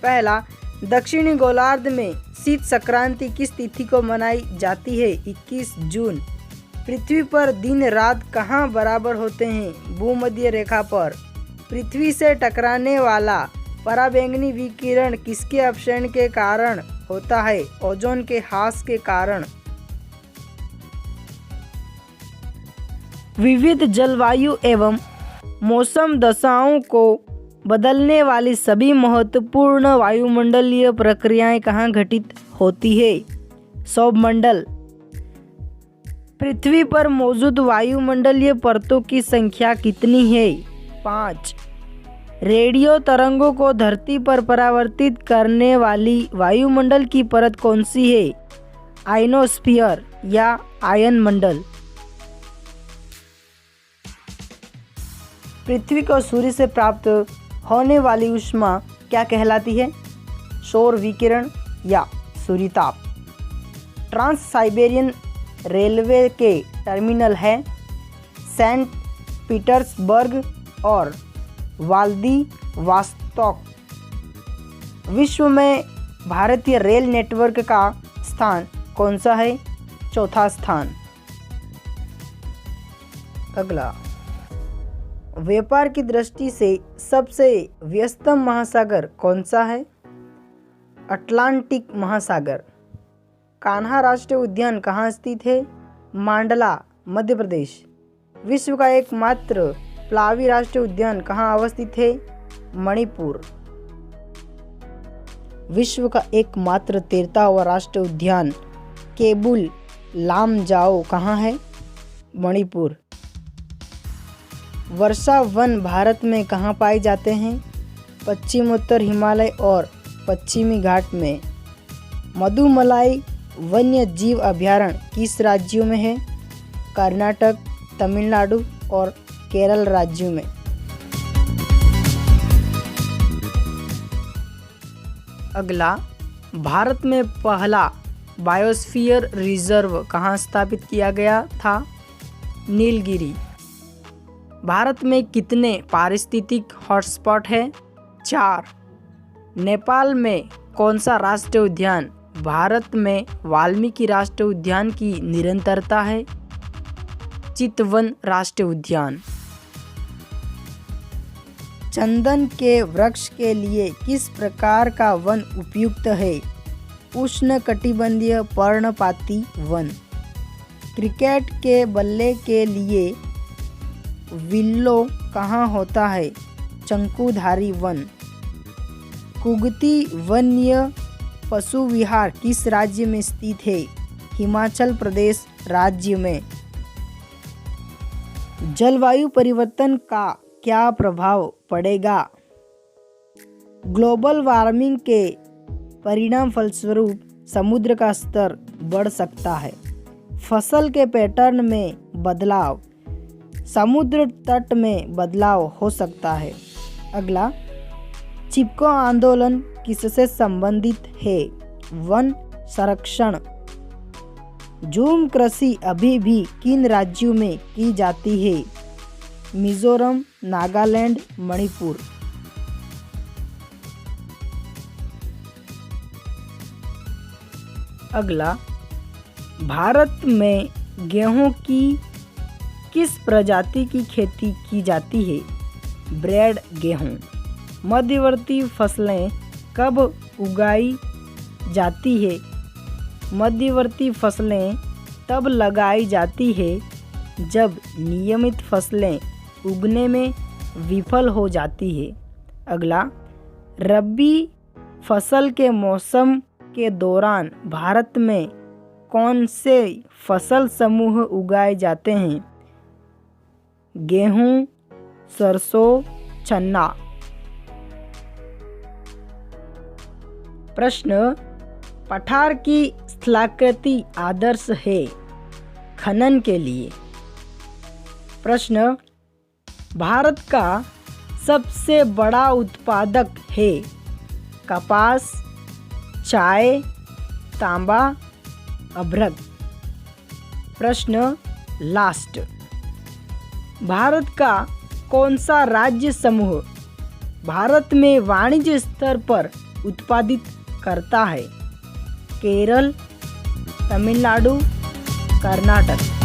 पहला, दक्षिणी गोलार्ध में शीत संक्रांति किस तिथि को मनाई जाती है? 21 जून। पृथ्वी पर दिन रात कहाँ बराबर होते हैं? भूमध्य रेखा पर। पृथ्वी से टकराने वाला पराबैंगनी विकिरण किसके अपक्षय के कारण होता है? ओजोन के ह्रास के कारण। विविध जलवायु एवं मौसम दशाओं को बदलने वाली सभी महत्वपूर्ण वायुमंडलीय प्रक्रियाएं कहाँ घटित होती है? सौरमंडल। पृथ्वी पर मौजूद वायुमंडलीय परतों की संख्या कितनी है? 5। रेडियो तरंगों को धरती पर परावर्तित करने वाली वायुमंडल की परत कौन सी है? आयनोस्फीयर या आयन मंडल। पृथ्वी को सूर्य से प्राप्त होने वाली ऊष्मा क्या कहलाती है? सौर विकिरण या सूर्यताप। ट्रांस साइबेरियन रेलवे के टर्मिनल है सेंट पीटर्सबर्ग और व्लादिवोस्तोक। विश्व में भारतीय रेल नेटवर्क का स्थान कौन सा है? चौथा स्थान। अगला, व्यापार की दृष्टि से सबसे व्यस्तम महासागर कौन सा है? अटलांटिक महासागर। कान्हा राष्ट्रीय उद्यान कहाँ स्थित है? मांडला, मध्य प्रदेश। विश्व का एकमात्र प्लावी राष्ट्रीय उद्यान कहाँ अवस्थित है? मणिपुर। विश्व का एकमात्र तैरता हुआ राष्ट्रीय उद्यान केबुल लामजाओ कहाँ है? मणिपुर। वर्षा वन भारत में कहाँ पाए जाते हैं? पश्चिमोत्तर हिमालय और पश्चिमी घाट में। मधुमलाई वन्य जीव अभयारण्य किस राज्यों में है? कर्नाटक, तमिलनाडु और केरल राज्यों में। अगला, भारत में पहला बायोस्फीयर रिजर्व कहाँ स्थापित किया गया था? नीलगिरी। भारत में कितने पारिस्थितिक हॉटस्पॉट हैं? 4। नेपाल में कौन सा राष्ट्रीय उद्यान भारत में वाल्मीकि राष्ट्रीय उद्यान की निरंतरता है? चितवन राष्ट्रीय उद्यान। चंदन के वृक्ष के लिए किस प्रकार का वन उपयुक्त है? उष्णकटिबंधीय पर्णपाती वन। क्रिकेट के बल्ले के लिए विल्लो कहाँ होता है? चंकुधारी वन। कुगती वन्य पशु विहार किस राज्य में स्थित है? हिमाचल प्रदेश राज्य में। जलवायु परिवर्तन का क्या प्रभाव पड़ेगा? ग्लोबल वार्मिंग के परिणाम फलस्वरूप समुद्र का स्तर बढ़ सकता है। फसल के पैटर्न में बदलाव। समुद्र तट में बदलाव हो सकता है। अगला, चिपको आंदोलन किससे संबंधित है? वन संरक्षण। झूम कृषि अभी भी किन राज्यों में की जाती है? मिजोरम, नागालैंड, मणिपुर। अगला, भारत में गेहूं की किस प्रजाति की खेती की जाती है? ब्रेड गेहूं। मध्यवर्ती फसलें कब उगाई जाती है? मध्यवर्ती फसलें तब लगाई जाती है जब नियमित फसलें उगने में विफल हो जाती है। अगला, रबी फसल के मौसम के दौरान भारत में कौन से फसल समूह उगाए जाते हैं? गेहूं, सरसों, चना। प्रश्न, पठार की स्थलाकृति आदर्श है खनन के लिए। प्रश्न, भारत का सबसे बड़ा उत्पादक है कपास, चाय, तांबा, अभ्रक। प्रश्न लास्ट, भारत का कौन सा राज्य समूह भारत में वाणिज्य स्तर पर उत्पादित करता है? केरल, तमिलनाडु, कर्नाटक।